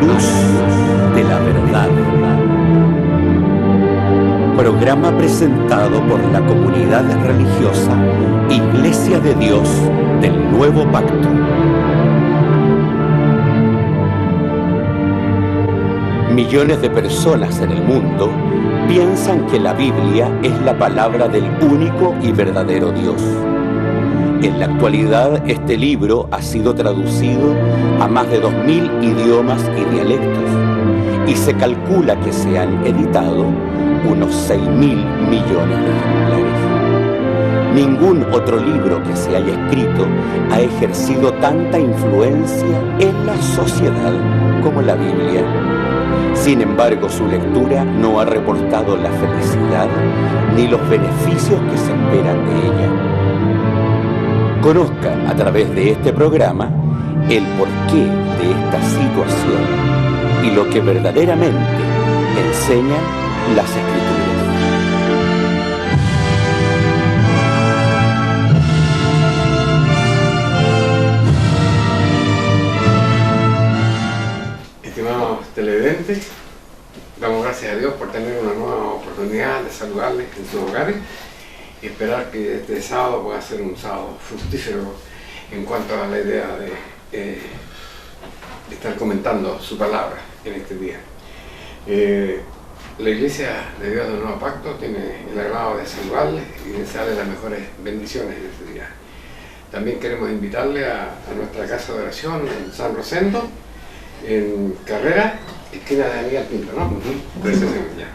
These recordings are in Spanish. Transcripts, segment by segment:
luz de la verdad. Programa presentado por la comunidad religiosa Iglesia de Dios del Nuevo Pacto. Millones de personas en el mundo piensan que la Biblia es la palabra del único y verdadero Dios. En la actualidad, este libro ha sido traducido a más de 2000 idiomas y dialectos, y se calcula que se han editado unos 6.000 millones de ejemplares. Ningún otro libro que se haya escrito ha ejercido tanta influencia en la sociedad como la Biblia. Sin embargo, su lectura no ha reportado la felicidad ni los beneficios que se esperan de ella. Conozca a través de este programa el porqué de esta situación y lo que verdaderamente enseñan las Escrituras. Estimados televidentes, damos gracias a Dios por tener una nueva oportunidad de saludarles en sus hogares y esperar que este sábado pueda ser un sábado fructífero en cuanto a la idea de estar comentando su palabra en este día. La Iglesia de Dios del Nuevo Pacto tiene el agrado de saludarles y desearles las mejores bendiciones en este día. También queremos invitarle a nuestra casa de oración en San Rosendo, en Carrera, esquina de Aníbal Pinto, ¿no? Precisamente, ya.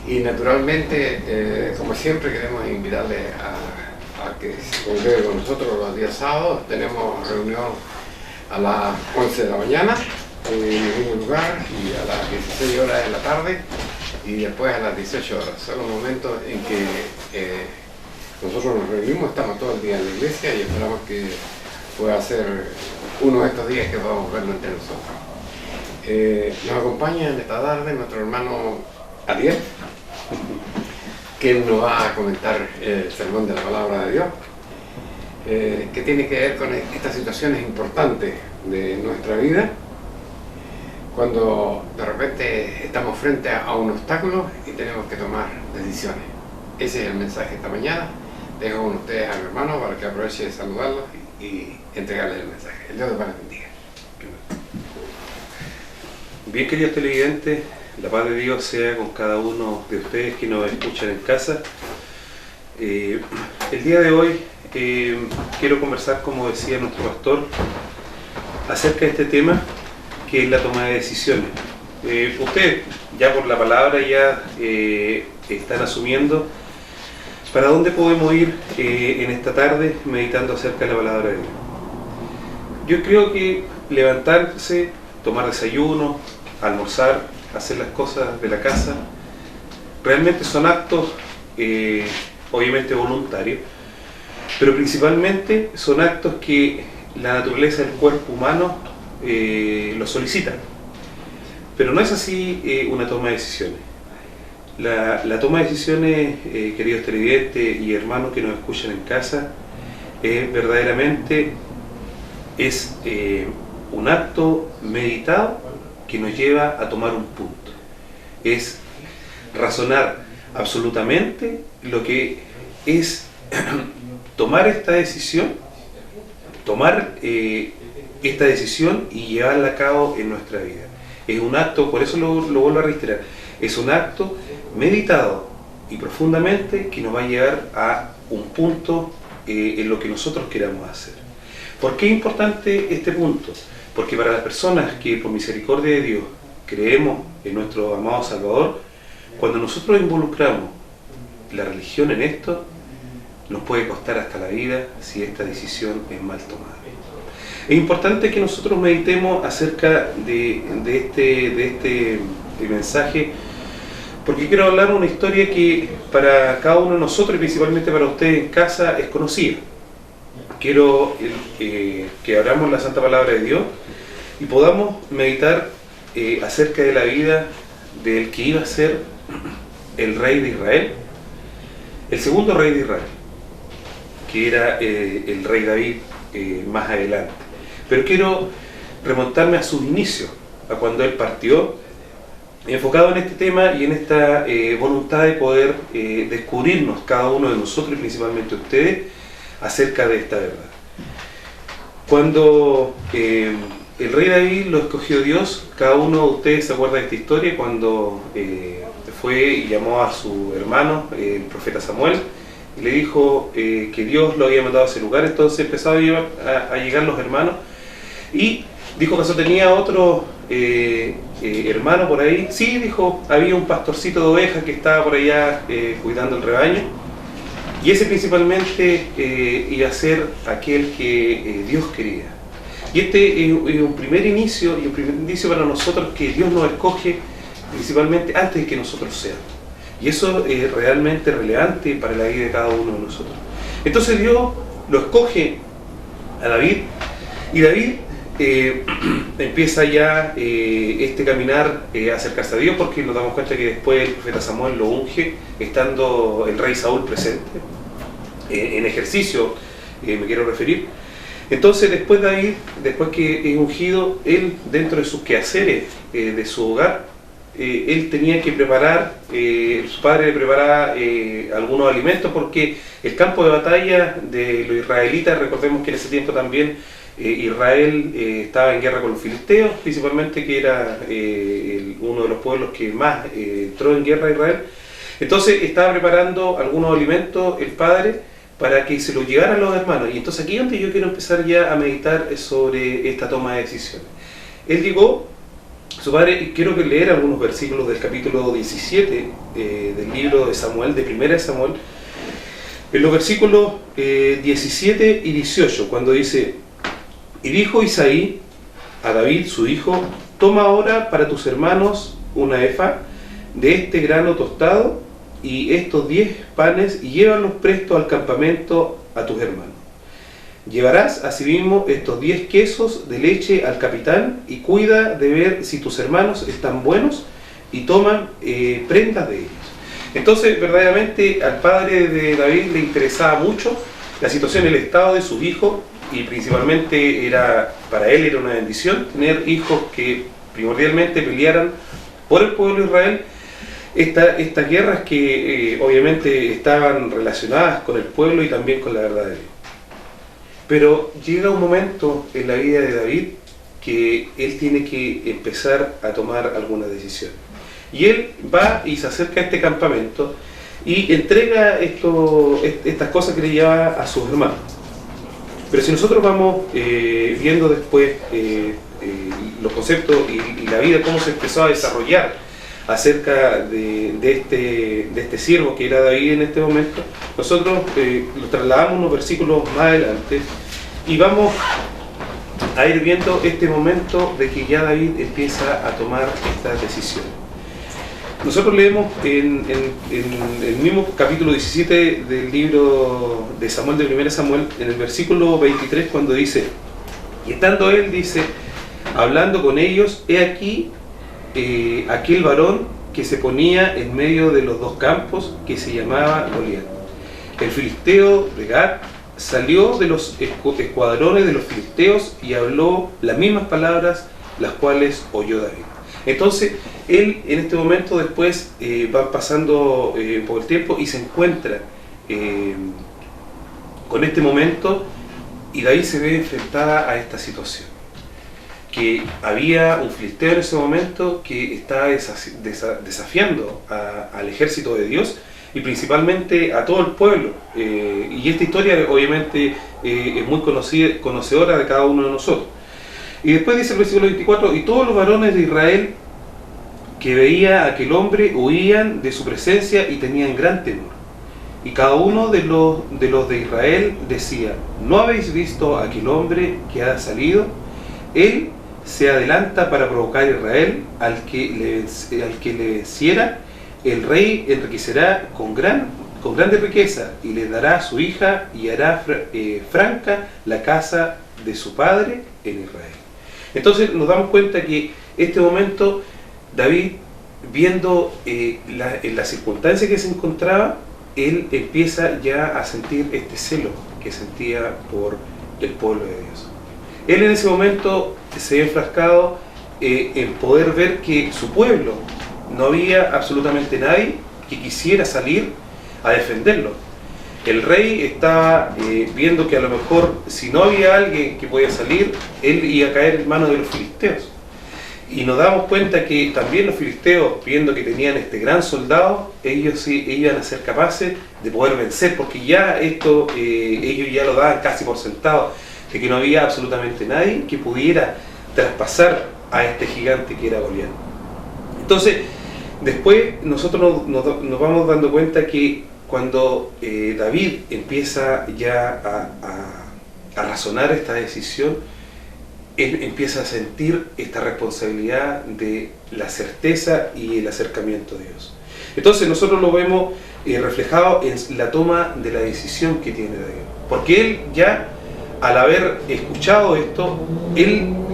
Y naturalmente, como siempre, queremos invitarle a que se congregue con nosotros los días sábados. Tenemos reunión a las 11 de la mañana en el mismo lugar y a las 16 horas de la tarde y después a las 18 horas. Son los momentos en que nosotros nos reunimos, estamos todo el día en la iglesia y esperamos que pueda ser uno de estos días que podamos verlo entre nosotros. Nos acompaña en esta tarde nuestro hermano Ariel, que nos va a comentar el sermón de la palabra de Dios, que tiene que ver con estas situaciones importantes de nuestra vida, cuando de repente estamos frente a un obstáculo y tenemos que tomar decisiones. Ese es el mensaje esta mañana. Dejo con ustedes a mi hermano para que aproveche de saludarlos y entregarles el mensaje. El Dios les bendiga. Bien, queridos televidentes, la paz de Dios sea con cada uno de ustedes que nos escuchan en casa. El día de hoy quiero conversar, como decía nuestro pastor, acerca de este tema que es la toma de decisiones. Ustedes ya por la palabra ya están asumiendo para dónde podemos ir en esta tarde meditando acerca de la palabra de Dios. Yo creo que levantarse, tomar desayuno, almorzar, hacer las cosas de la casa, realmente son actos obviamente voluntarios, pero principalmente son actos que la naturaleza del cuerpo humano lo solicita. Pero no es así una toma de decisiones. La toma de decisiones, queridos televidentes y hermanos que nos escuchan en casa, verdaderamente es un acto meditado que nos lleva a tomar un punto. Es razonar absolutamente lo que es tomar esta decisión, y llevarla a cabo en nuestra vida. Es un acto, por eso lo vuelvo a reiterar, es un acto meditado y profundamente que nos va a llevar a un punto en lo que nosotros queramos hacer. ¿Por qué es importante este punto? Porque para las personas que por misericordia de Dios creemos en nuestro amado Salvador, cuando nosotros involucramos la religión en esto, nos puede costar hasta la vida si esta decisión es mal tomada. Es importante que nosotros meditemos acerca de este mensaje, porque quiero hablar una historia que para cada uno de nosotros y principalmente para ustedes en casa es conocida. Quiero que abramos la Santa Palabra de Dios y podamos meditar acerca de la vida del que iba a ser el rey de Israel, el segundo rey de Israel, que era el rey David más adelante. Pero quiero remontarme a sus inicios, a cuando él partió, enfocado en este tema y en esta voluntad de poder descubrirnos cada uno de nosotros y principalmente ustedes acerca de esta verdad. Cuando el rey David lo escogió Dios, cada uno de ustedes se acuerda de esta historia, cuando fue y llamó a su hermano, el profeta Samuel, y le dijo que Dios lo había mandado a ese lugar. Entonces empezaron a llegar los hermanos y dijo que eso tenía otro hermano por ahí. Sí, dijo, había un pastorcito de ovejas que estaba por allá cuidando el rebaño, y ese principalmente iba a ser aquel que Dios quería. Y este es un primer inicio, y un primer indicio para nosotros que Dios nos escoge principalmente antes de que nosotros seamos. Y eso es realmente relevante para la vida de cada uno de nosotros. Entonces Dios lo escoge a David, y David empieza ya este caminar a acercarse a Dios, porque nos damos cuenta que después el profeta Samuel lo unge, estando el rey Saúl presente, en ejercicio me quiero referir. Entonces después David, después que es ungido, él dentro de sus quehaceres de su hogar, él tenía que preparar, su padre le preparaba algunos alimentos, porque el campo de batalla de los israelitas, recordemos que en ese tiempo también Israel estaba en guerra con los filisteos, principalmente, que era uno de los pueblos que más entró en guerra a Israel. Entonces estaba preparando algunos alimentos el padre para que se los llevaran a los hermanos. Y entonces aquí es donde yo quiero empezar ya a meditar sobre esta toma de decisiones. Él llegó, su padre, y quiero leer algunos versículos del capítulo 17 del libro de Samuel, de Primera de Samuel, en los versículos 17 y 18, cuando dice: y dijo Isaí a David su hijo: toma ahora para tus hermanos una efa de este grano tostado y estos 10 panes, y llévalos presto al campamento a tus hermanos. Llevarás asimismo estos 10 quesos de leche al capitán, y cuida de ver si tus hermanos están buenos, y toman prendas de ellos. Entonces, verdaderamente al padre de David le interesaba mucho la situación, el estado de sus hijos, y principalmente para él era una bendición tener hijos que primordialmente pelearan por el pueblo de Israel. Estas guerras que obviamente estaban relacionadas con el pueblo y también con la verdad de Dios. Pero llega un momento en la vida de David que él tiene que empezar a tomar algunas decisiones. Y él va y se acerca a este campamento y entrega estas cosas que le lleva a sus hermanos. Pero si nosotros vamos viendo después los conceptos y la vida, cómo se empezó a desarrollar acerca de este siervo que era David en este momento, nosotros lo trasladamos unos versículos más adelante y vamos a ir viendo este momento de que ya David empieza a tomar estas decisiones. Nosotros leemos en el mismo capítulo 17 del libro de Samuel, de 1 Samuel, en el versículo 23, cuando dice: y estando él, dice, hablando con ellos, he aquí aquel varón que se ponía en medio de los dos campos, que se llamaba Goliat, el filisteo de Gat, salió de los escuadrones de los filisteos y habló las mismas palabras las cuales oyó David. Entonces él en este momento después va pasando por el tiempo y se encuentra con este momento, y David se ve enfrentada a esta situación, que había un filisteo en ese momento que estaba desafiando al ejército de Dios y principalmente a todo el pueblo, y esta historia obviamente es muy conocedora de cada uno de nosotros. Y después dice el versículo 24: y todos los varones de Israel que veía a aquel hombre huían de su presencia y tenían gran temor. Y cada uno de los de Israel decía: ¿no habéis visto a aquel hombre que ha salido? Él se adelanta para provocar a Israel. Al que le venciera, el rey enriquecerá con grande riqueza, y le dará a su hija, y hará franca la casa de su padre en Israel. Entonces nos damos cuenta que este momento David, viendo en la circunstancia que se encontraba, él empieza ya a sentir este celo que sentía por el pueblo de Dios. Él en ese momento se ve enfrascado en poder ver que su pueblo, no había absolutamente nadie que quisiera salir a defenderlo. El rey estaba viendo que a lo mejor si no había alguien que podía salir, él iba a caer en manos de los filisteos. Y nos damos cuenta que también los filisteos, viendo que tenían este gran soldado, ellos sí iban a ser capaces de poder vencer, porque ya esto ellos ya lo daban casi por sentado, de que no había absolutamente nadie que pudiera traspasar a este gigante que era Goliat. Entonces, después nosotros nos vamos dando cuenta que cuando David empieza ya a razonar esta decisión, él empieza a sentir esta responsabilidad de la certeza y el acercamiento a Dios. Entonces nosotros lo vemos reflejado en la toma de la decisión que tiene David. Porque él ya, al haber escuchado esto,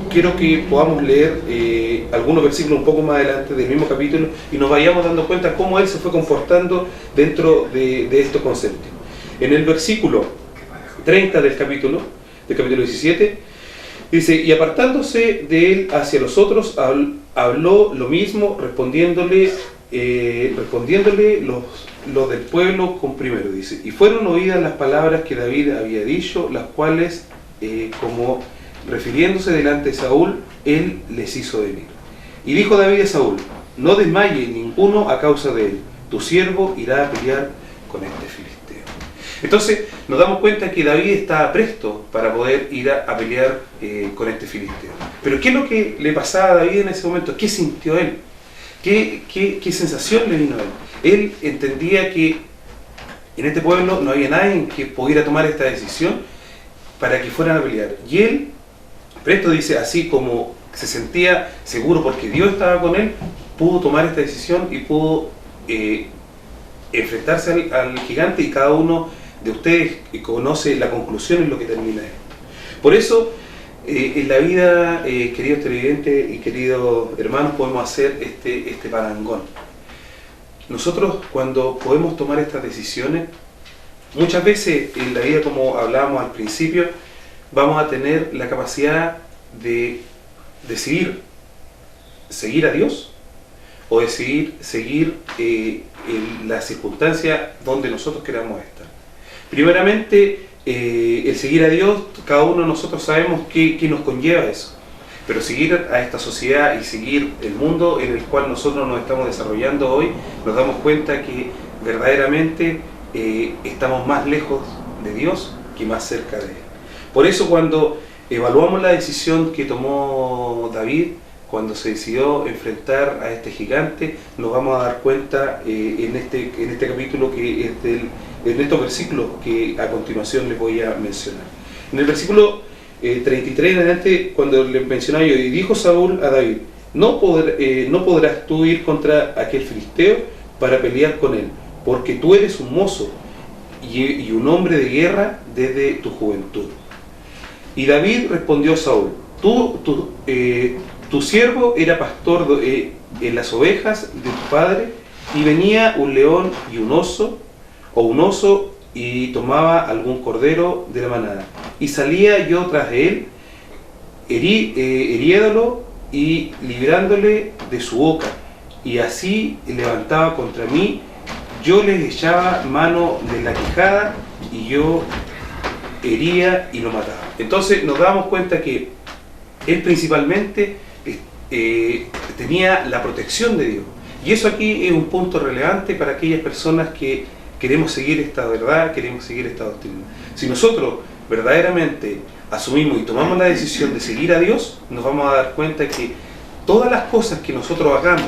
quiero que podamos leer algunos versículos un poco más adelante del mismo capítulo y nos vayamos dando cuenta cómo él se fue comportando dentro de estos conceptos. En el versículo 30 del capítulo 17, dice: y apartándose de él hacia los otros, habló lo mismo, respondiéndole los del pueblo con primero, dice: y fueron oídas las palabras que David había dicho, las cuales, como refiriéndose delante de Saúl, él les hizo venir. Y dijo David a Saúl: no desmaye ninguno a causa de él, tu siervo irá a pelear con este filisteo. Entonces nos damos cuenta que David estaba presto para poder ir a pelear con este filisteo. Pero ¿qué es lo que le pasaba a David en ese momento? ¿Qué sintió él? ¿Qué sensación le vino a él? Él entendía que en este pueblo no había nadie que pudiera tomar esta decisión para que fueran a pelear. Y él, presto, dice, así como se sentía seguro porque Dios estaba con él, pudo tomar esta decisión y pudo enfrentarse al gigante, y cada uno de ustedes conoce la conclusión en lo que termina esto. Por eso, en la vida, queridos televidentes y queridos hermanos, podemos hacer este parangón. Nosotros, cuando podemos tomar estas decisiones, muchas veces en la vida, como hablábamos al principio, vamos a tener la capacidad de decidir seguir a Dios o decidir seguir en la circunstancia donde nosotros queramos estar. Primeramente, el seguir a Dios, cada uno de nosotros sabemos qué nos conlleva eso. Pero seguir a esta sociedad y seguir el mundo en el cual nosotros nos estamos desarrollando hoy, nos damos cuenta que verdaderamente estamos más lejos de Dios que más cerca de Él. Por eso, cuando evaluamos la decisión que tomó David, cuando se decidió enfrentar a este gigante, nos vamos a dar cuenta en este capítulo, en estos versículos que a continuación les voy a mencionar. En el versículo 33 en adelante, cuando le mencionaba yo: y dijo Saúl a David: no podrás tú ir contra aquel filisteo para pelear con él, porque tú eres un mozo y un hombre de guerra desde tu juventud. Y David respondió a Saúl: tu siervo era pastor en las ovejas de tu padre, y venía un león y un oso y tomaba algún cordero de la manada, y salía yo tras de él, hiriéndolo y librándole de su boca, y así levantaba contra mí, yo les echaba mano de la quijada, y yo hería y lo mataba. Entonces nos damos cuenta que él principalmente tenía la protección de Dios, y eso aquí es un punto relevante para aquellas personas que queremos seguir esta verdad, queremos seguir esta doctrina. Si nosotros verdaderamente asumimos y tomamos la decisión de seguir a Dios, nos vamos a dar cuenta que todas las cosas que nosotros hagamos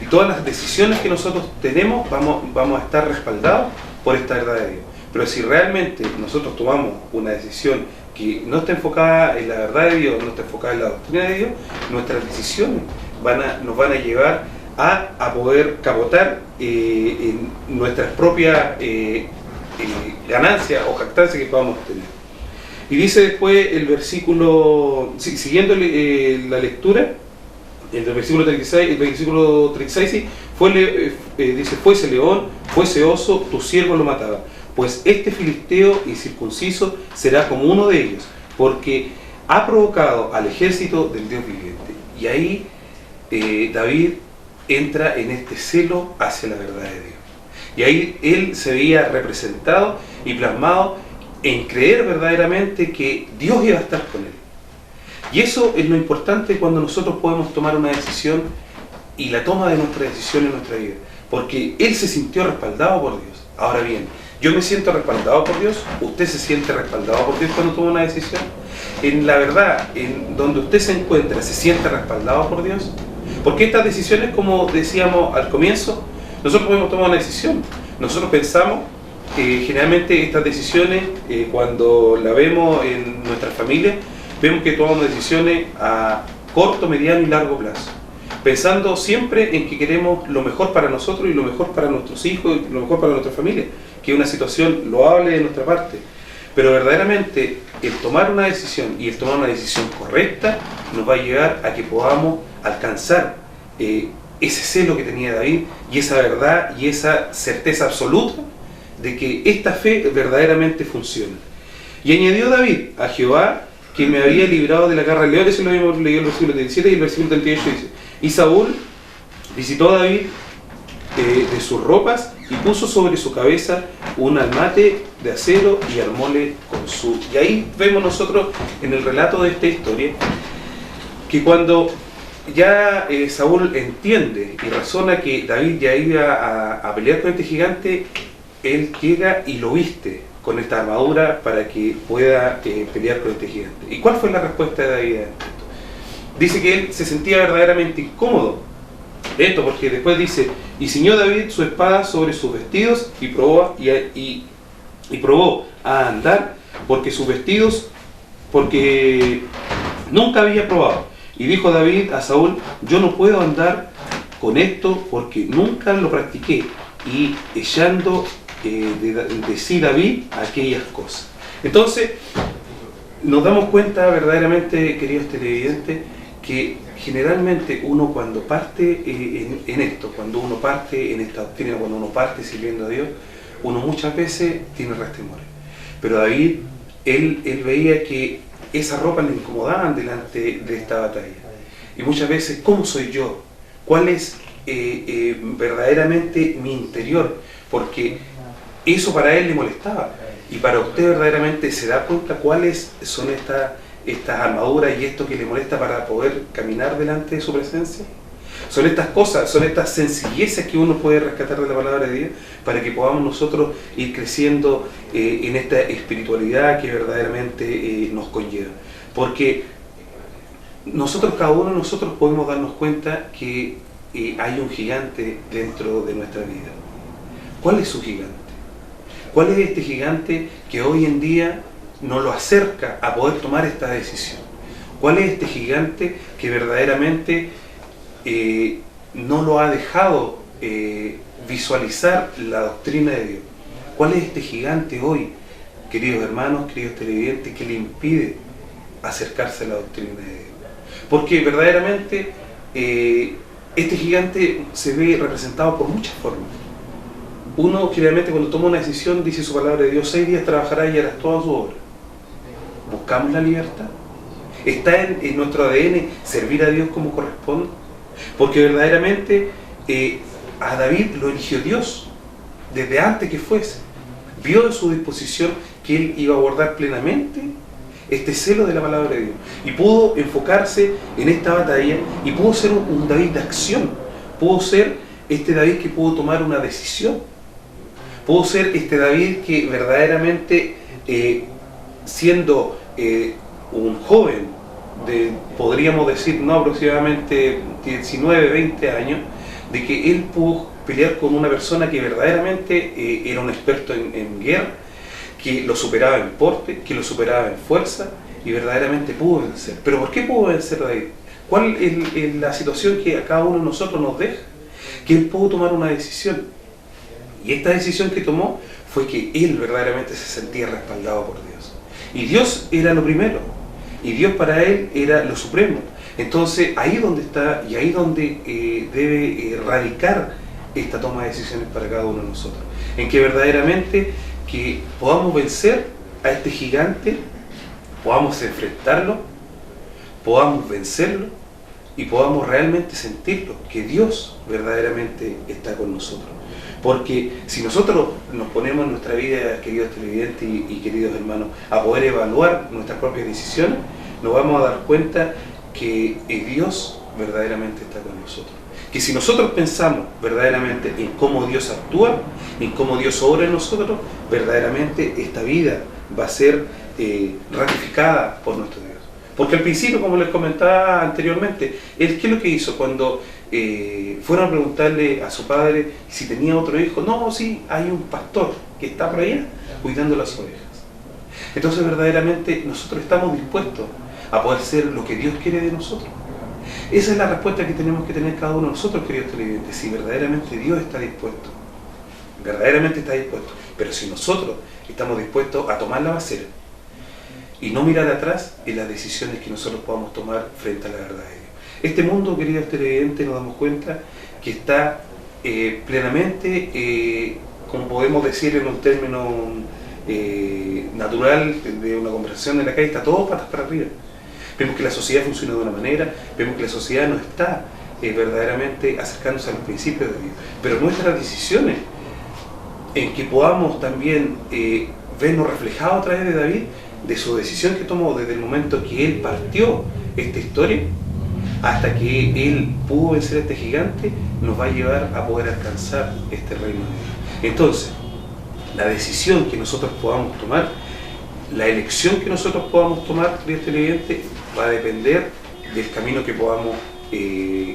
y todas las decisiones que nosotros tenemos, vamos a estar respaldados por esta verdad de Dios. Pero si realmente nosotros tomamos una decisión que no está enfocada en la verdad de Dios, no está enfocada en la doctrina de Dios, nuestras decisiones nos van a llevar a poder capotar en nuestras propias ganancias o jactancias que podamos tener. Y dice después el versículo, siguiendo la lectura, el versículo 36, el versículo 36 sí, dice: fuese león, fuese oso, tu siervo lo mataba, pues este filisteo incircunciso será como uno de ellos, porque ha provocado al ejército del Dios viviente. Y ahí David entra en este celo hacia la verdad de Dios. Y ahí él se veía representado y plasmado en creer verdaderamente que Dios iba a estar con él. Y eso es lo importante cuando nosotros podemos tomar una decisión y la toma de nuestra decisión en nuestra vida. Porque él se sintió respaldado por Dios. Ahora bien, yo me siento respaldado por Dios, usted se siente respaldado por Dios cuando toma una decisión. En la verdad, en donde usted se encuentra, ¿se siente respaldado por Dios? Porque estas decisiones, como decíamos al comienzo, nosotros podemos tomar una decisión. Nosotros pensamos que generalmente estas decisiones, cuando la vemos en nuestra familia, vemos que tomamos decisiones a corto, mediano y largo plazo, pensando siempre en que queremos lo mejor para nosotros y lo mejor para nuestros hijos y lo mejor para nuestra familia, que es una situación loable de nuestra parte. Pero verdaderamente el tomar una decisión y el tomar una decisión correcta nos va a llevar a que podamos alcanzar ese celo que tenía David y esa verdad y esa certeza absoluta de que esta fe verdaderamente funciona. Y añadió David: a Jehová, que me había librado de la garra del león. Eso lo habíamos leído en el versículo 37, y el versículo 38 dice: y Saúl visitó a David de sus ropas y puso sobre su cabeza un almate de acero y armóle con su... Y ahí vemos nosotros en el relato de esta historia que cuando ya Saúl entiende y razona que David ya iba a pelear con este gigante, él llega y lo viste con esta armadura para que pueda pelear con este gigante. ¿Y cuál fue la respuesta de David a esto? Dice que él se sentía verdaderamente incómodo de esto, porque después dice: y ciñó David su espada sobre sus vestidos y probó a andar porque sus vestidos, porque nunca había probado. Y dijo David a Saúl: yo no puedo andar con esto porque nunca lo practiqué. Y echando de sí David aquellas cosas. Entonces nos damos cuenta verdaderamente, queridos televidentes, que generalmente uno cuando parte en esto, cuando uno parte en esta doctrina, cuando uno parte sirviendo a Dios, uno muchas veces tiene restemores. Pero David, él veía que esa ropa le incomodaban delante de esta batalla. Y muchas veces, ¿cómo soy yo? ¿Cuál es verdaderamente mi interior? Porque eso para él le molestaba. Y para usted verdaderamente se da cuenta cuáles son estas armaduras y esto que le molesta para poder caminar delante de su presencia. Son estas cosas, son estas sencilleces que uno puede rescatar de la palabra de Dios para que podamos nosotros ir creciendo en esta espiritualidad que verdaderamente nos conlleva. Porque nosotros, cada uno de nosotros, podemos darnos cuenta que hay un gigante dentro de nuestra vida. ¿Cuál es su gigante? ¿Cuál es este gigante que hoy en día nos lo acerca a poder tomar esta decisión? ¿Cuál es este gigante que verdaderamente no lo ha dejado visualizar la doctrina de Dios? ¿Cuál es este gigante hoy, queridos hermanos, queridos televidentes, que le impide acercarse a la doctrina de Dios? Porque verdaderamente este gigante se ve representado por muchas formas. Uno generalmente cuando toma una decisión dice su palabra de Dios: 6 días trabajará y harás toda su obra. ¿Buscamos la libertad? ¿Está en nuestro ADN servir a Dios como corresponde? Porque verdaderamente a David lo eligió Dios desde antes que fuese. Vio en su disposición que él iba a abordar plenamente este celo de la palabra de Dios y pudo enfocarse en esta batalla y pudo ser un David de acción. Pudo ser este David que pudo tomar una decisión. Pudo ser este David que verdaderamente siendo un joven podríamos decir, no aproximadamente 19, 20 años, de que él pudo pelear con una persona que verdaderamente era un experto en guerra, que lo superaba en porte, que lo superaba en fuerza, y verdaderamente pudo vencer. ¿Pero por qué pudo vencer David? ¿Cuál es la situación que a cada uno de nosotros nos deja? Que él pudo tomar una decisión. Y esta decisión que tomó fue que él verdaderamente se sentía respaldado por Dios. Y Dios era lo primero. Y Dios para él era lo supremo. Entonces ahí donde está y ahí donde debe radicar esta toma de decisiones para cada uno de nosotros. En que verdaderamente que podamos vencer a este gigante, podamos enfrentarlo, podamos vencerlo y podamos realmente sentirlo, que Dios verdaderamente está con nosotros. Porque si nosotros nos ponemos en nuestra vida, queridos televidentes y queridos hermanos, a poder evaluar nuestras propias decisiones, nos vamos a dar cuenta que Dios verdaderamente está con nosotros. Que si nosotros pensamos verdaderamente en cómo Dios actúa, en cómo Dios obra en nosotros, verdaderamente esta vida va a ser ratificada por nuestro Dios. Porque al principio, como les comentaba anteriormente, ¿qué es lo que hizo cuando fueron a preguntarle a su padre si tenía otro hijo? No, sí, hay un pastor que está por allá cuidando las ovejas. Entonces verdaderamente nosotros estamos dispuestos a poder ser lo que Dios quiere de nosotros. Esa es la respuesta que tenemos que tener cada uno de nosotros, queridos televidentes. Si verdaderamente Dios está dispuesto, verdaderamente está dispuesto, pero si nosotros estamos dispuestos a tomar la bacera y no mirar atrás en las decisiones que nosotros podamos tomar frente a la verdad de Dios. Este mundo, queridos televidentes, nos damos cuenta que está plenamente, como podemos decir en un término natural de una conversación en la calle, está todo patas para arriba. Vemos que la sociedad funciona de una manera, vemos que la sociedad no está verdaderamente acercándose a los principios de Dios. Pero nuestras decisiones, en que podamos también vernos reflejados a través de David, de su decisión que tomó desde el momento que él partió esta historia, hasta que él pudo vencer a este gigante, nos va a llevar a poder alcanzar este reino de Dios. Entonces, la decisión que nosotros podamos tomar, la elección que nosotros podamos tomar, queridos televidentes, va a depender del camino que podamos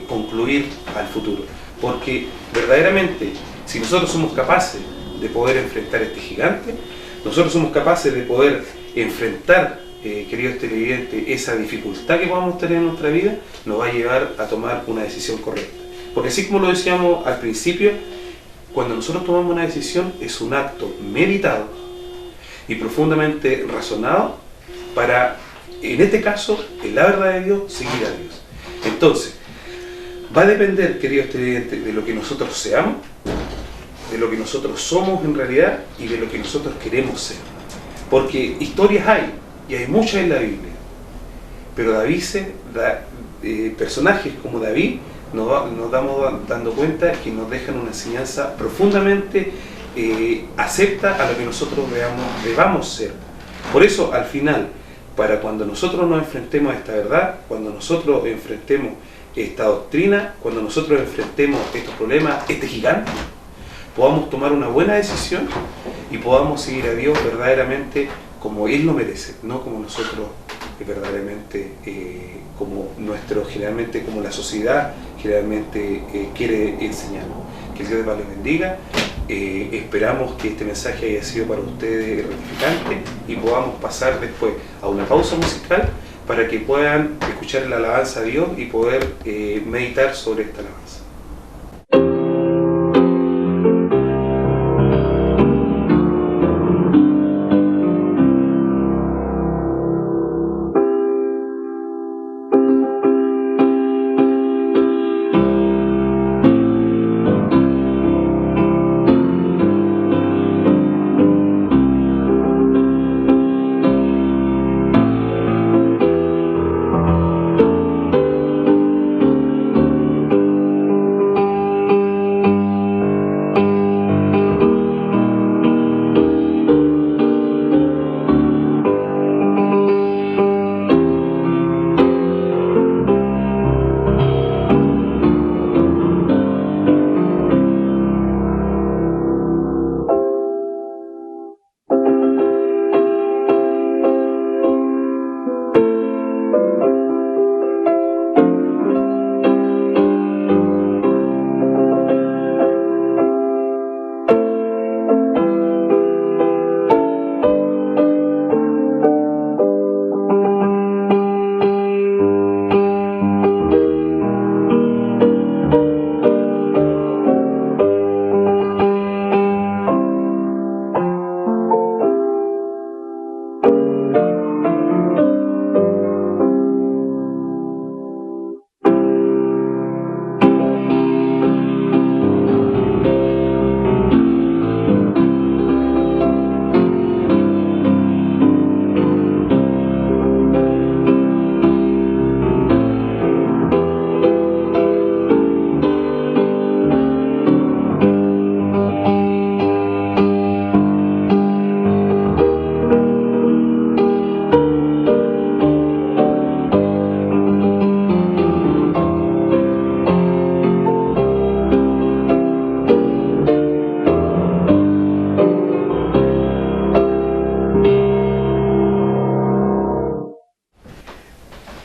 concluir al futuro. Porque verdaderamente, si nosotros somos capaces de poder enfrentar este gigante, nosotros somos capaces de poder enfrentar, queridos televidentes, esa dificultad que podamos tener en nuestra vida, nos va a llevar a tomar una decisión correcta. Porque así como lo decíamos al principio, cuando nosotros tomamos una decisión es un acto meditado y profundamente razonado para, en este caso, en la verdad de Dios, seguir a Dios. Entonces, va a depender, queridos televidentes, de lo que nosotros seamos, de lo que nosotros somos en realidad y de lo que nosotros queremos ser. Porque historias hay, y hay muchas en la Biblia, pero personajes como David nos damos dando cuenta que nos dejan una enseñanza profundamente acepta a lo que nosotros debamos ser. Por eso, al final, para cuando nosotros nos enfrentemos a esta verdad, cuando nosotros enfrentemos esta doctrina, cuando nosotros enfrentemos estos problemas, este gigante, podamos tomar una buena decisión y podamos seguir a Dios verdaderamente como Él lo merece, no como nosotros verdaderamente, generalmente como la sociedad generalmente quiere enseñarnos. Que el Dios les bendiga. Esperamos que este mensaje haya sido para ustedes gratificante y podamos pasar después a una pausa musical para que puedan escuchar la alabanza a Dios y poder meditar sobre esta alabanza.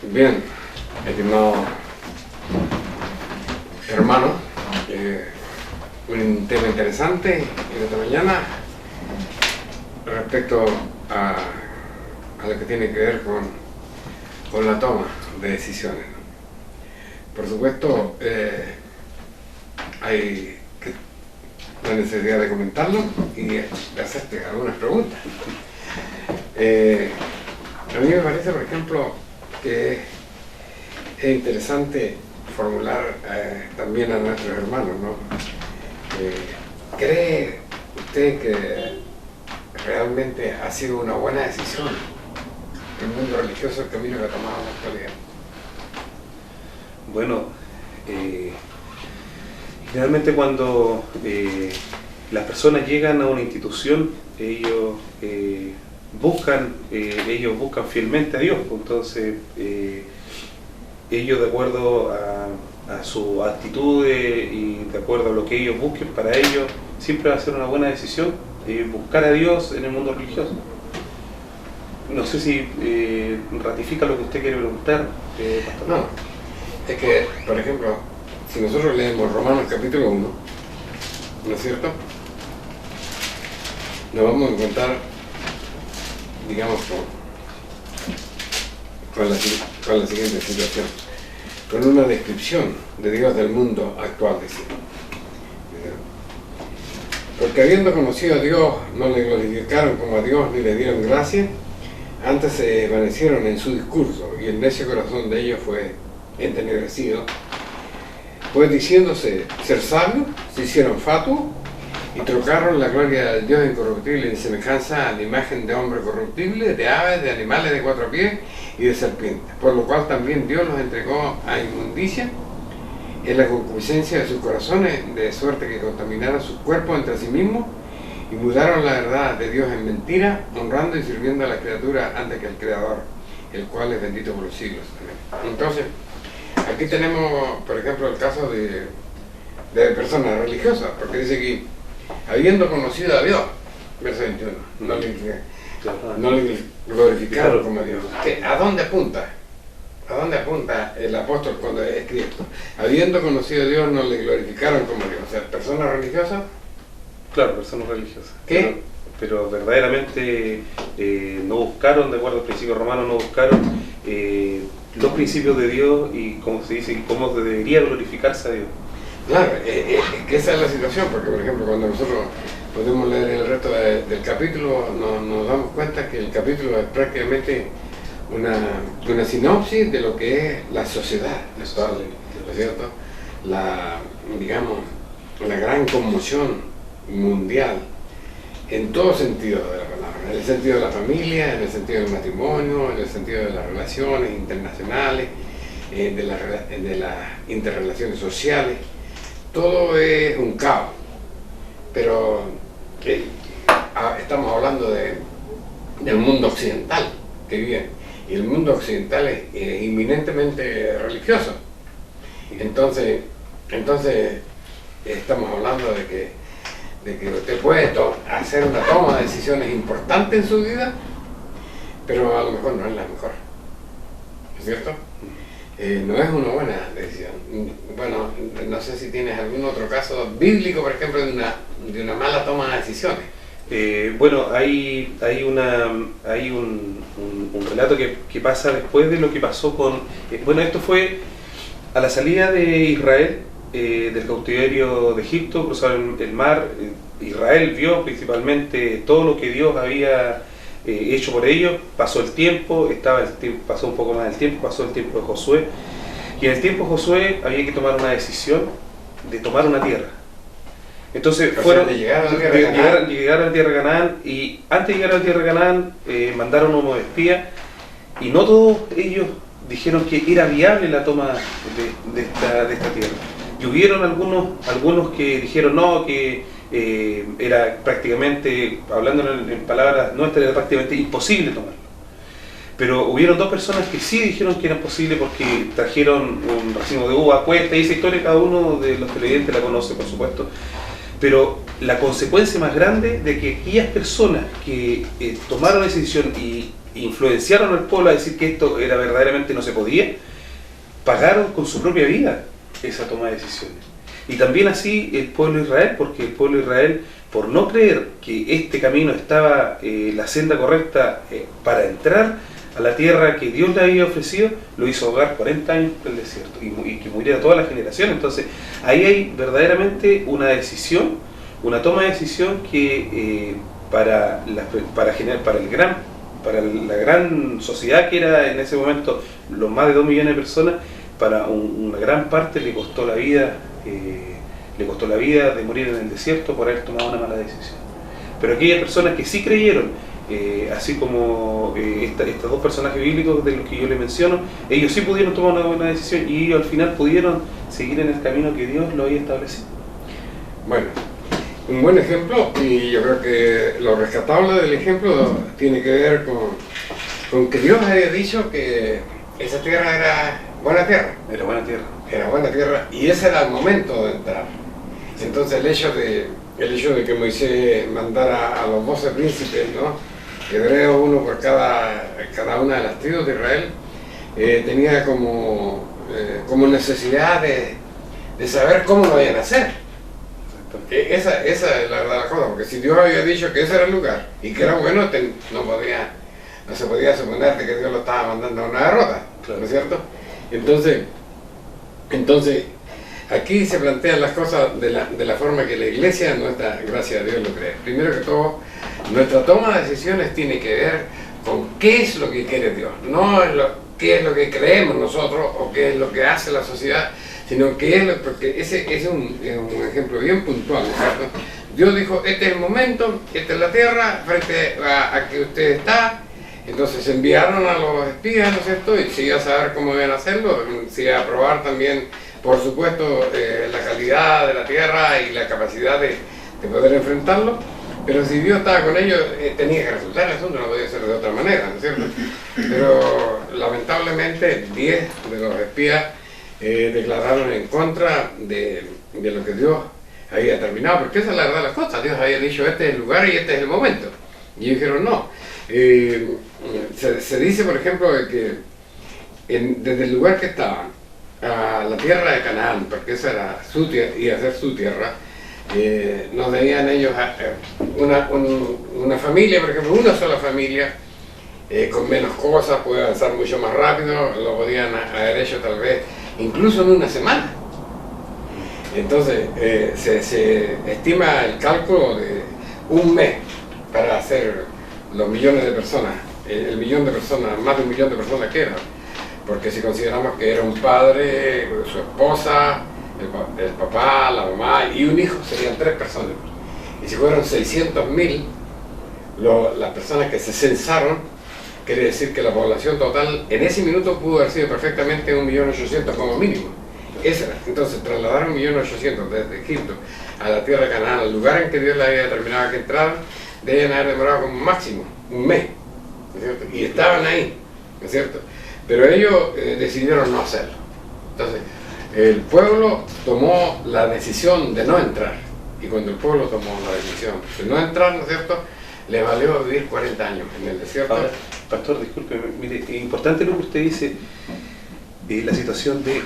Bien, estimado hermano, un tema interesante en esta mañana respecto a lo que tiene que ver con la toma de decisiones. Por supuesto, hay la necesidad de comentarlo y de hacerte algunas preguntas. A mí me parece, por ejemplo, que es interesante formular también a nuestros hermanos, ¿no? ¿Cree usted que realmente ha sido una buena decisión el mundo religioso, el camino que ha tomado en la actualidad? Bueno, generalmente cuando las personas llegan a una institución, ellos buscan fielmente a Dios. Entonces, ellos, de acuerdo a su actitud y de acuerdo a lo que ellos busquen para ellos, siempre va a ser una buena decisión buscar a Dios en el mundo religioso. No sé si ratifica lo que usted quiere preguntar, pastor. No, es que, por ejemplo, si nosotros leemos Romanos capítulo 1, ¿no es cierto?, nos vamos a encontrar, digamos, con la siguiente situación, con una descripción de Dios del mundo actual, dice. Porque habiendo conocido a Dios, no le glorificaron como a Dios ni le dieron gracia, antes se desvanecieron en su discurso, y el necio corazón de ellos fue entenebrecido, pues diciéndose ser sabios, se hicieron fatuos, y trocaron la gloria del Dios incorruptible en semejanza a la imagen de hombre corruptible, de aves, de animales de 4 pies y de serpientes, por lo cual también Dios los entregó a inmundicia en la concupiscencia de sus corazones, de suerte que contaminaron sus cuerpos entre sí mismos y mudaron la verdad de Dios en mentira, honrando y sirviendo a la criatura antes que al Creador, el cual es bendito por los siglos. Amén. Entonces, aquí tenemos, por ejemplo, el caso de personas religiosas, porque dice que habiendo conocido a Dios, verso 21, no le glorificaron como a Dios. ¿A dónde apunta? ¿A dónde apunta el apóstol cuando escribe esto? Habiendo conocido a Dios, no le glorificaron como a Dios. O sea, personas religiosas. Claro, personas religiosas. ¿Qué? Pero verdaderamente no buscaron, de acuerdo al principio romano, no buscaron los principios de Dios y, como se dice, cómo debería glorificarse a Dios. Claro, que esa es la situación, porque por ejemplo cuando nosotros podemos leer el resto del capítulo, nos damos cuenta que el capítulo es prácticamente una sinopsis de lo que es la sociedad actual, ¿no es cierto? Digamos, la gran conmoción mundial en todo sentido de la palabra, en el sentido de la familia, en el sentido del matrimonio, en el sentido de las relaciones internacionales, de las interrelaciones sociales. Todo es un caos, pero estamos hablando del mundo occidental que vive, y el mundo occidental es inminentemente religioso. Entonces estamos hablando de que usted puede hacer una toma de decisiones importantes en su vida, pero a lo mejor no es la mejor, ¿es cierto? No es una buena decisión. Bueno, no sé si tienes algún otro caso bíblico, por ejemplo, de una mala toma de decisiones. Bueno, hay un relato que pasa después de lo que pasó con... bueno, esto fue a la salida de Israel del cautiverio de Egipto, cruzaron el mar. Israel vio principalmente todo lo que Dios había hecho por ellos. Pasó el tiempo, pasó un poco más del tiempo, pasó el tiempo de Josué, y en el tiempo de Josué había que tomar una decisión de tomar una tierra. Entonces fueron de llegar a la tierra de Canaán, y antes de llegar a la tierra de Canaán mandaron unos espías, y no todos ellos dijeron que era viable la toma de esta tierra. Y hubieron algunos que dijeron no, que era prácticamente, hablando en palabras nuestras, era prácticamente imposible tomarlo. Pero hubieron 2 personas que sí dijeron que era posible, porque trajeron un racimo de uva, cuesta, y esa historia cada uno de los televidentes la conoce, por supuesto. Pero la consecuencia más grande de que aquellas personas que tomaron esa decisión y influenciaron al pueblo a decir que esto era verdaderamente no se podía, pagaron con su propia vida esa toma de decisiones. Y también así el pueblo de Israel, porque el pueblo de Israel, por no creer que este camino estaba la senda correcta para entrar a la tierra que Dios le había ofrecido, lo hizo ahogar 40 años en el desierto y que muriera toda la generación. Entonces ahí hay verdaderamente una decisión, una toma de decisión que para la gran sociedad que era en ese momento los más de 2 millones de personas, para una gran parte le costó la vida de morir en el desierto por haber tomado una mala decisión. Pero aquellas personas que sí creyeron, así como estos dos personajes bíblicos de los que yo les menciono, ellos sí pudieron tomar una buena decisión y al final pudieron seguir en el camino que Dios lo había establecido. Bueno, un buen ejemplo, y yo creo que lo rescatable del ejemplo tiene que ver con que Dios había dicho que esa tierra era buena tierra. Era buena tierra. Era buena tierra, y ese era el momento de entrar. Entonces el hecho de que Moisés mandara a los 12 príncipes, ¿no?, hebreos, uno por cada una de las tribus de Israel, tenía como necesidad de saber cómo lo iban a hacer. Esa es la verdad de la cosa, porque si Dios había dicho que ese era el lugar y que era bueno, no se podía suponer que Dios lo estaba mandando a una derrota, claro. ¿No es cierto? Entonces, aquí se plantean las cosas de la forma que la Iglesia, nuestra, gracias a Dios, lo cree. Primero que todo, nuestra toma de decisiones tiene que ver con qué es lo que quiere Dios, no es qué es lo que creemos nosotros o qué es lo que hace la sociedad, sino qué es porque ese es un ejemplo bien puntual, ¿cierto? Dios dijo, este es el momento, esta es la tierra, frente a que usted está. Entonces enviaron a los espías, ¿no es cierto? Y se iba a saber cómo iban a hacerlo, se iba a probar también, por supuesto, la calidad de la tierra y la capacidad de poder enfrentarlo. Pero si Dios estaba con ellos, tenía que resultar el asunto, no podía ser de otra manera, ¿no es cierto? Pero lamentablemente 10 de los espías declararon en contra de lo que Dios había determinado, porque esa es la verdad de las cosas. Dios había dicho, este es el lugar y este es el momento. Y ellos dijeron, no. Se dice, por ejemplo, que desde el lugar que estaban a la tierra de Canaán, porque esa era su tierra, iba a ser su tierra, nos debían ellos una familia, por ejemplo, una sola familia, con menos cosas, puede avanzar mucho más rápido, lo podían haber hecho tal vez incluso en una semana. Entonces se estima el cálculo de un mes para hacer los millones de personas, el millón de personas, más de 1 millón de personas que eran, porque si consideramos que era un padre, su esposa, el papá, la mamá y un hijo, serían 3 personas. Y si fueron 600.000 las personas que se censaron, quiere decir que la población total en ese minuto pudo haber sido perfectamente 1.800.000 como mínimo. Entonces trasladaron 1.800.000 desde Egipto a la tierra de Canaán, al lugar en que Dios le había determinado que entraran, deben haber demorado como máximo un mes, ¿no es cierto? Y estaban ahí, ¿no es cierto? Pero ellos decidieron no hacerlo. Entonces, el pueblo tomó la decisión de no entrar, y cuando el pueblo tomó la decisión de no entrar, ¿no es cierto?, le valió vivir 40 años en el desierto. Ahora, pastor, disculpe, mire, es importante lo que usted dice, la situación de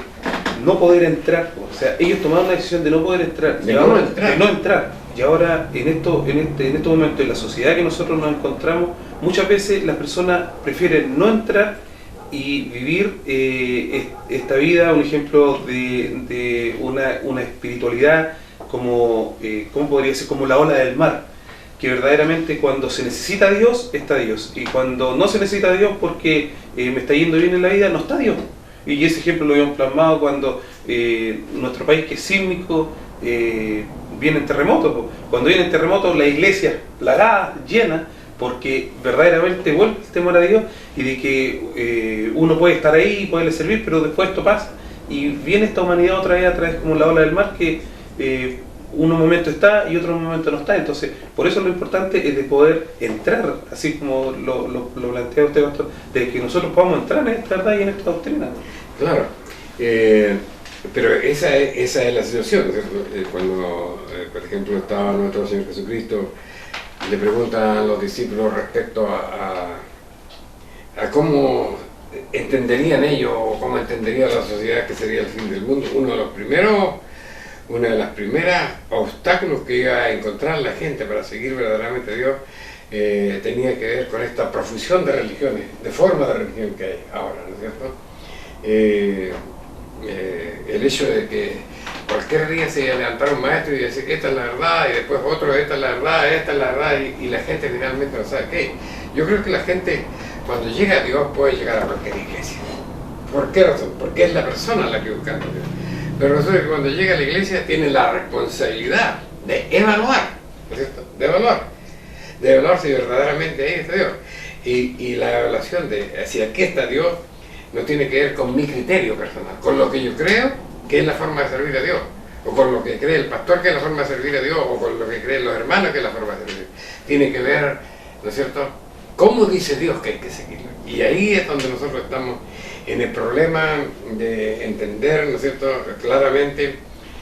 no poder entrar, o sea, ellos tomaron la decisión de no poder entrar, de no entrar, y ahora en estos momentos, en la sociedad que nosotros nos encontramos, muchas veces las personas prefieren no entrar y vivir esta vida, un ejemplo de una espiritualidad como, ¿cómo podría ser? Como la ola del mar, que verdaderamente cuando se necesita a Dios, está Dios, y cuando no se necesita a Dios porque me está yendo bien en la vida, no está Dios. Y ese ejemplo lo habíamos plasmado cuando nuestro país, que es sísmico, vienen terremotos. Cuando vienen terremotos, la iglesia plagada, llena, porque verdaderamente vuelve el temor a Dios y de que uno puede estar ahí y poderle servir, pero después esto pasa y viene esta humanidad otra vez como la ola del mar, que un momento está y otro momento no está. Entonces, por eso lo importante es de poder entrar, así como lo plantea usted, pastor, de que nosotros podamos entrar en esta verdad y en esta doctrina. Claro, pero esa es la situación, ¿cierto? Cuando, por ejemplo, estaba nuestro Señor Jesucristo, le preguntan a los discípulos respecto a cómo entenderían ellos o cómo entendería la sociedad que sería el fin del mundo. Una de las primeras obstáculos que iba a encontrar la gente para seguir verdaderamente a Dios tenía que ver con esta profusión de religiones, de formas de religión que hay ahora, ¿no es cierto? El hecho de que cualquier día se iba a levantar un maestro y decir que esta es la verdad, y después otro, esta es la verdad, y la gente finalmente no sabe qué. Yo creo que la gente, cuando llega a Dios, puede llegar a cualquier iglesia. ¿Por qué razón? Porque es la persona la que busca a Dios. Pero resulta que cuando llega a la iglesia tiene la responsabilidad de evaluar, ¿no es cierto? De evaluar si verdaderamente ahí está Dios. Y la evaluación de hacia qué está Dios no tiene que ver con mi criterio personal, con lo que yo creo que es la forma de servir a Dios, o con lo que cree el pastor que es la forma de servir a Dios, o con lo que creen los hermanos que es la forma de servir a Dios. Tiene que ver, ¿no es cierto?, cómo dice Dios que hay que seguirlo. Y ahí es donde nosotros estamos en el problema de entender, ¿no es cierto?, claramente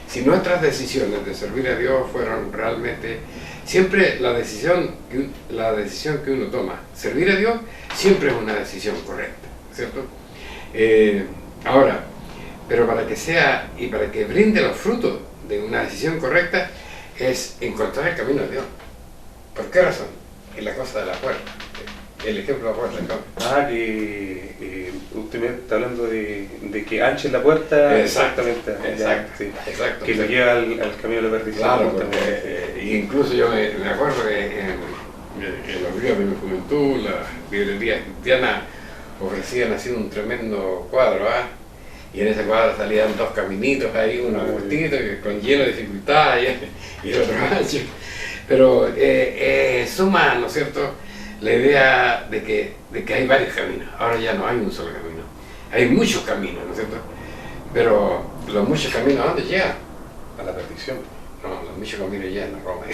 si nuestras decisiones de servir a Dios fueron realmente, siempre la decisión que uno toma, servir a Dios, siempre es una decisión correcta, ¿cierto? Ahora, pero para que sea y para que brinde los frutos de una decisión correcta, es encontrar el camino de Dios. ¿Por qué razón? Es la cosa de la puerta. El ejemplo de la puerta. Que usted me está hablando de que anche la puerta. Exactamente. Exacto. Que lo lleva al camino de la perdición. Claro, porque, incluso yo me acuerdo que en los días de mi juventud, las librerías cristianas ofrecían así un tremendo cuadro, y en ese cuadro salían dos caminitos ahí, uno cortito con lleno de dificultad y el otro ancho. Pero suma, ¿no es cierto?, la idea de que hay varios caminos. Ahora ya no hay un solo camino, hay muchos caminos, ¿no es cierto? Pero los muchos caminos, ¿a dónde llegan? A la perdición. No, los muchos caminos llegan a Roma.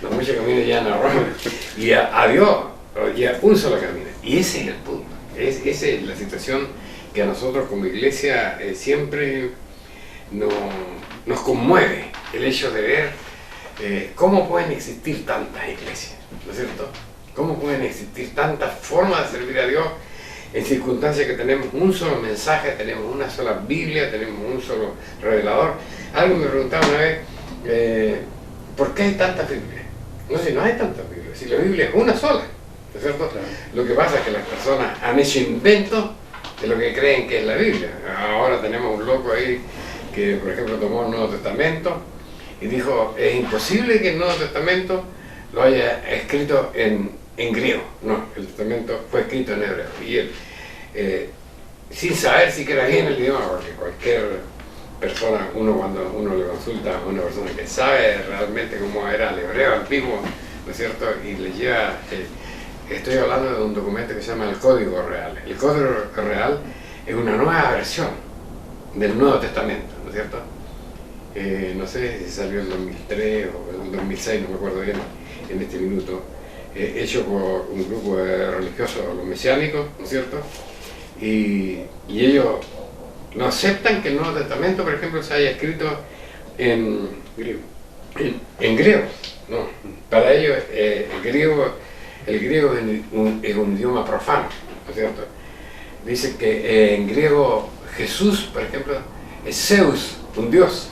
Los muchos caminos llegan a Roma. Y a Dios llega un solo camino. Y ese es el punto. Esa es la situación que a nosotros como iglesia siempre nos conmueve, el hecho de ver cómo pueden existir tantas iglesias, ¿no es cierto? ¿Cómo pueden existir tantas formas de servir a Dios en circunstancias que tenemos un solo mensaje, tenemos una sola Biblia, tenemos un solo revelador? Alguien me preguntaba una vez, ¿por qué hay tantas Biblias? No sé, no hay tantas Biblias, si la Biblia es una sola, ¿no es cierto? Claro. Lo que pasa es que las personas han hecho inventos de lo que creen que es la Biblia. Ahora tenemos un loco ahí que, por ejemplo, tomó el Nuevo Testamento y dijo, es imposible que el Nuevo Testamento lo haya escrito en griego. No, el Testamento fue escrito en hebreo. Y él, sin saber siquiera bien el idioma, porque cualquier persona, cuando uno le consulta a una persona que sabe realmente cómo era el hebreo antiguo, ¿no es cierto?, y le lleva, estoy hablando de un documento que se llama el Código Real. El Código Real es una nueva versión del Nuevo Testamento, ¿no es cierto? No sé si salió en 2003 o en 2006, no me acuerdo bien en este minuto, hecho por un grupo de religiosos, los mesiánicos, ¿no es cierto? Y ellos no aceptan que el Nuevo Testamento, por ejemplo, se haya escrito en griego. En griego, no. Para ellos el griego es un idioma profano, ¿no es cierto? Dice que en griego Jesús, por ejemplo, es Zeus, un dios.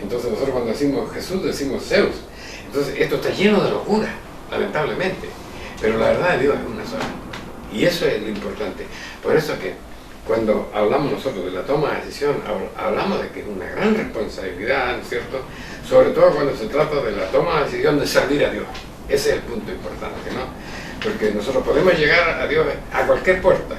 Entonces nosotros cuando decimos Jesús decimos Zeus. Entonces esto está lleno de locura, lamentablemente. Pero la verdad de Dios es una sola. Y eso es lo importante. Por eso que cuando hablamos nosotros de la toma de decisión, hablamos de que es una gran responsabilidad, ¿no es cierto? Sobre todo cuando se trata de la toma de decisión de servir a Dios. Ese es el punto importante, ¿no? Porque nosotros podemos llegar a Dios a cualquier puerta.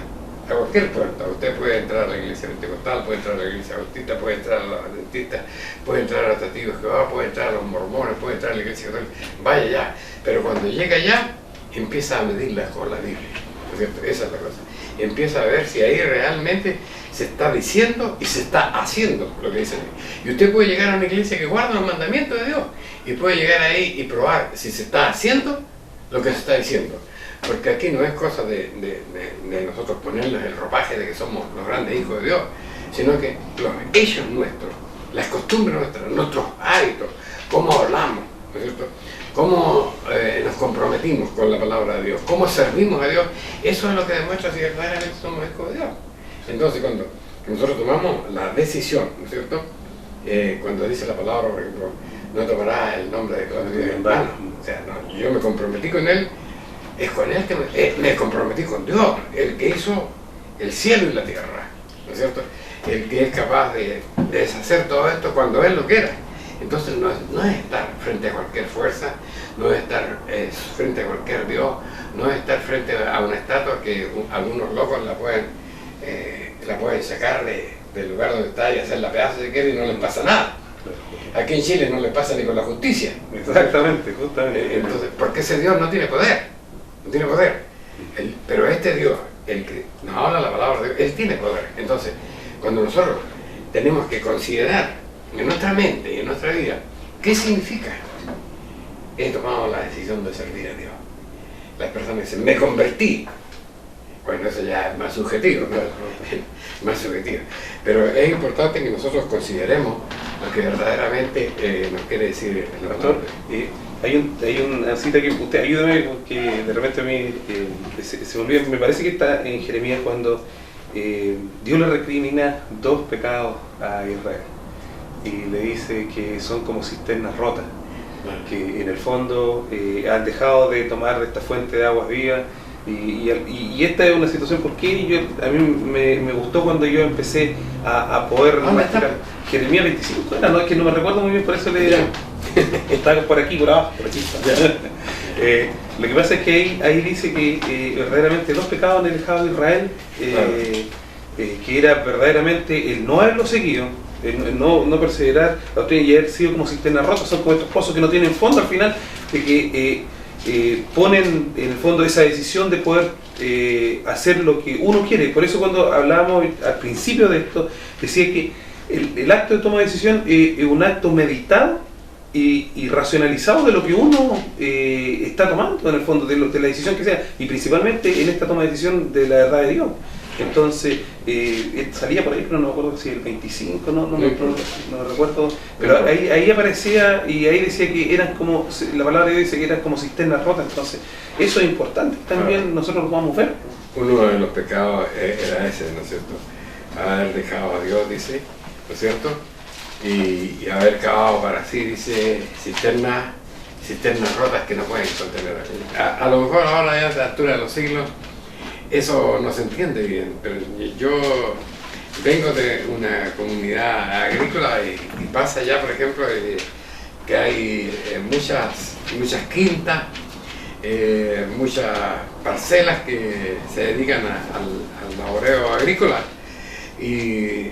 A cualquier puerta. Usted puede entrar a la iglesia pentecostal, puede entrar a la iglesia bautista, puede entrar a la adventista, puede entrar a los testigos de Jehová, puede entrar a los mormones, puede entrar a la iglesia católica. Vaya allá. Pero cuando llega allá, empieza a medirla con la Biblia, ¿no es cierto? Esa es la cosa. Empieza a ver si ahí realmente se está diciendo y se está haciendo lo que dice ahí. Y usted puede llegar a una iglesia que guarda los mandamientos de Dios y puede llegar ahí y probar si se está haciendo lo que se está diciendo. Porque aquí no es cosa de nosotros ponernos el ropaje de que somos los grandes hijos de Dios, sino que los hechos nuestros, las costumbres nuestras, nuestros hábitos, cómo hablamos, ¿no es cierto? Cómo nos comprometimos con la palabra de Dios, cómo servimos a Dios, eso es lo que demuestra si verdaderamente somos hijos de Dios. Entonces, cuando nosotros tomamos la decisión, ¿no es cierto? Cuando dice la palabra, por ejemplo, no tomarás el nombre de Dios en vano, o sea, no, yo me comprometí con Él, es con Él que me comprometí con Dios, el que hizo el cielo y la tierra, ¿no es cierto? El que es capaz de deshacer todo esto cuando Él lo quiera. Entonces no es estar frente a cualquier fuerza, no es estar frente a cualquier Dios, no es estar frente a una estatua que algunos locos la pueden sacar del lugar donde está y hacerla pedazo si quieren y no les pasa nada. Aquí en Chile no les pasa ni con la justicia. Exactamente, justamente. Entonces, porque ese Dios no tiene poder, no tiene poder. Pero este Dios, el que nos habla la palabra de Dios, Él tiene poder. Entonces, cuando nosotros tenemos que considerar en nuestra mente y en nuestra vida, ¿qué significa? He tomado la decisión de servir a Dios. Las personas dicen, me convertí. Bueno, eso ya es más subjetivo, ¿no? Más subjetivo. Pero es importante que nosotros consideremos lo que verdaderamente nos quiere decir el Pastor. Hay una cita que usted ayúdame, porque de repente a mí se me olvida, me parece que está en Jeremías cuando Dios le recrimina 2 pecados a Israel y le dice que son como cisternas rotas, que en el fondo han dejado de tomar esta fuente de aguas vivas y esta es una situación porque a mí me gustó cuando yo empecé a poder Jeremías 25, no, es que no me recuerdo muy bien, por eso le está por aquí, por abajo, por aquí lo que pasa es que ahí dice que verdaderamente 2 pecados han dejado a Israel, que era verdaderamente el no haberlo seguido, el no perseverar, la doctrina y haber sido como cisternas rotas, son como estos pozos que no tienen fondo al final, de que ponen en el fondo esa decisión de poder hacer lo que uno quiere. Por eso cuando hablábamos al principio de esto, decía que el acto de toma de decisión es un acto meditado y racionalizado de lo que uno está tomando en el fondo, de la decisión que sea, y principalmente en esta toma de decisión de la verdad de Dios. Entonces, salía por ahí, pero no me acuerdo si el 25, no recuerdo, pero ahí aparecía y ahí decía que eran como, la palabra de Dios dice que eran como cisternas rotas, entonces eso es importante, también nosotros lo vamos a ver. Uno de los pecados era ese, ¿no es cierto? Haber dejado a Dios, dice, ¿no es cierto? Y haber cavado para sí, dice, cisternas rotas que no pueden contener. A lo mejor ahora ya a la altura de los siglos eso no se entiende bien, pero yo vengo de una comunidad agrícola y pasa allá, por ejemplo, que hay muchas quintas, muchas parcelas que se dedican al laboreo agrícola y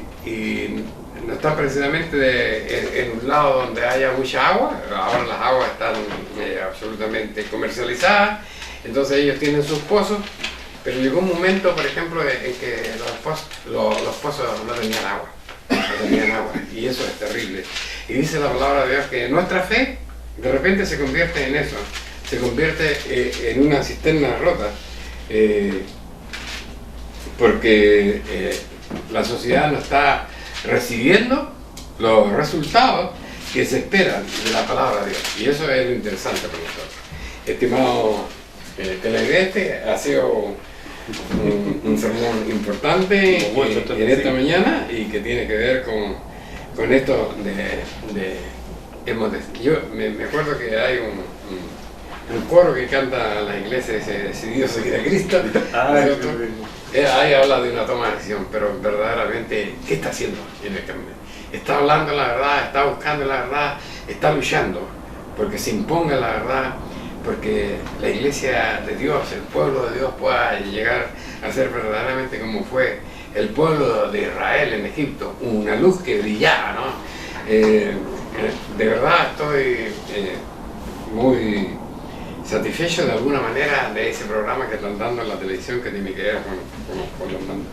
no están precisamente en un lado donde haya mucha agua. Ahora las aguas están absolutamente comercializadas, entonces ellos tienen sus pozos. Pero llegó un momento, por ejemplo, en que los pozos no tenían agua, y eso es terrible. Y dice la palabra de Dios que nuestra fe de repente se convierte en eso, se convierte en una cisterna rota, porque la sociedad no está recibiendo los resultados que se esperan de la palabra de Dios, y eso es lo interesante para nosotros. Estimado televidente, ha sido un sermón importante en esta mañana y que tiene que ver con esto yo me acuerdo que hay un coro que canta la iglesia, dice decidido seguir a Cristo. Ahí habla de una toma de decisión, pero verdaderamente, ¿qué está haciendo en el camino? Está hablando la verdad, está buscando la verdad, está luchando porque se imponga la verdad, porque la iglesia de Dios, el pueblo de Dios pueda llegar a ser verdaderamente como fue el pueblo de Israel en Egipto, una luz que brillaba, ¿no? De verdad estoy muy satisfecho de alguna manera de ese programa que están dando en la televisión que tiene que ver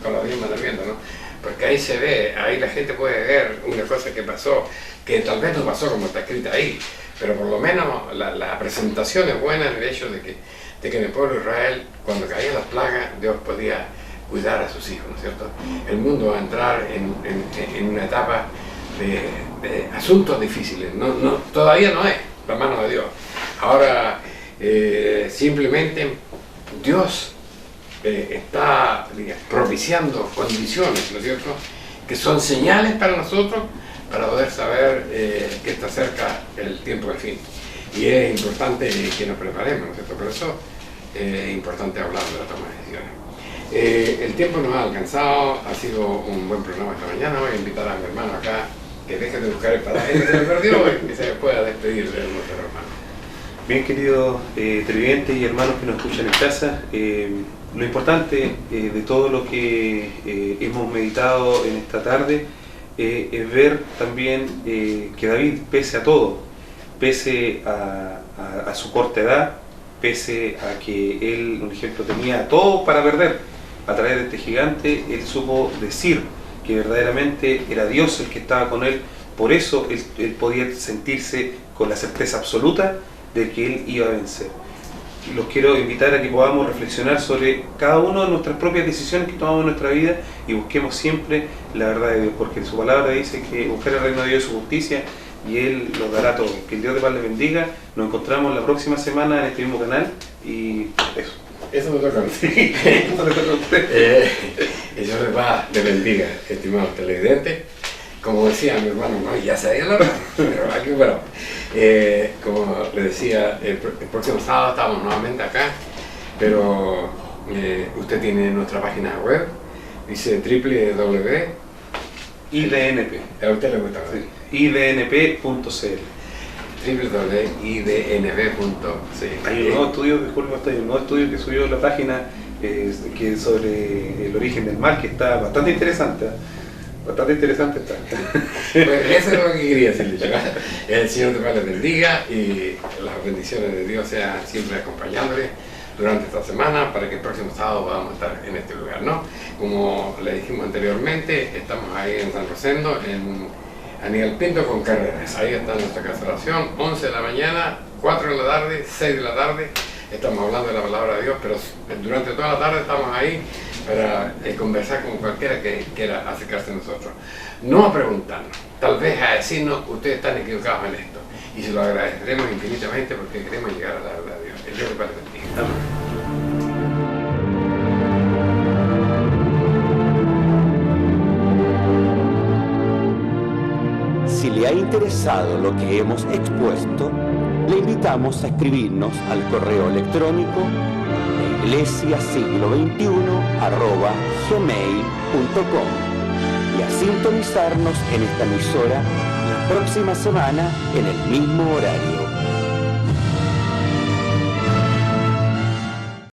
con los 10 mandamientos, ¿no? Porque ahí se ve, ahí la gente puede ver una cosa que pasó, que tal vez no pasó como está escrita ahí, pero por lo menos la presentación es buena en el hecho de que en el pueblo de Israel, cuando caían las plagas, Dios podía cuidar a sus hijos, ¿no es cierto? El mundo va a entrar en una etapa de asuntos difíciles, todavía no es, la mano de Dios. Ahora, simplemente Dios está propiciando condiciones, ¿no es cierto?, que son señales para nosotros para poder saber que está cerca el tiempo del fin. Y es importante que nos preparemos, ¿no es cierto? Por eso es importante hablar de la toma de decisiones. El tiempo nos ha alcanzado, ha sido un buen programa esta mañana. Voy a invitar a mi hermano acá que deje de buscar el paraje que se me perdió y que se pueda despedir de nuestro hermano. Bien, queridos televidentes y hermanos que nos escuchan en casa, lo importante de todo lo que hemos meditado en esta tarde es ver también que David, pese a todo, pese a su corta edad, pese a que él, un ejemplo, tenía todo para perder a través de este gigante, él supo decir que verdaderamente era Dios el que estaba con él. Por eso él podía sentirse con la certeza absoluta de que él iba a vencer. Los quiero invitar a que podamos reflexionar sobre cada una de nuestras propias decisiones que tomamos en nuestra vida y busquemos siempre la verdad de Dios, porque su palabra dice que buscar el reino de Dios y su justicia y Él los dará todo. Que el Dios de paz les bendiga. Nos encontramos la próxima semana en este mismo canal y eso. Eso me toca a mí. El Dios de paz les bendiga, estimados televidentes. Como decía mi hermano, no, ya se había hablado, pero aquí bueno. Como le decía, el próximo sábado estamos nuevamente acá, pero usted tiene nuestra página web, dice www. IDNP. ¿A usted le gusta? Sí. idnp.cl. www.idnp.cl. Hay un nuevo estudio, disculpa, hay un nuevo estudio que subió la página que es sobre el origen del mal, que está bastante interesante. Bastante interesante está. Bueno, eso es lo que quería decirle yo. El Señor de paz les bendiga y las bendiciones de Dios sean siempre acompañándoles durante esta semana para que el próximo sábado podamos estar en este lugar, ¿no? Como le dijimos anteriormente, estamos ahí en San Rosendo, en Aníbal Pinto con Carreras. Ahí está nuestra casa de oración, 11 de la mañana, 4 de la tarde, 6 de la tarde. Estamos hablando de la palabra de Dios, pero durante toda la tarde estamos ahí para conversar con cualquiera que quiera acercarse a nosotros. No a preguntarnos, tal vez a decirnos, ustedes están equivocados en esto. Y se lo agradeceremos infinitamente porque queremos llegar a la verdad de Dios. El Dios de paz les bendiga. Amén. Si le ha interesado lo que hemos expuesto, le invitamos a escribirnos al correo electrónico iglesiasiglo21@gmail.com y a sintonizarnos en esta emisora la próxima semana en el mismo horario.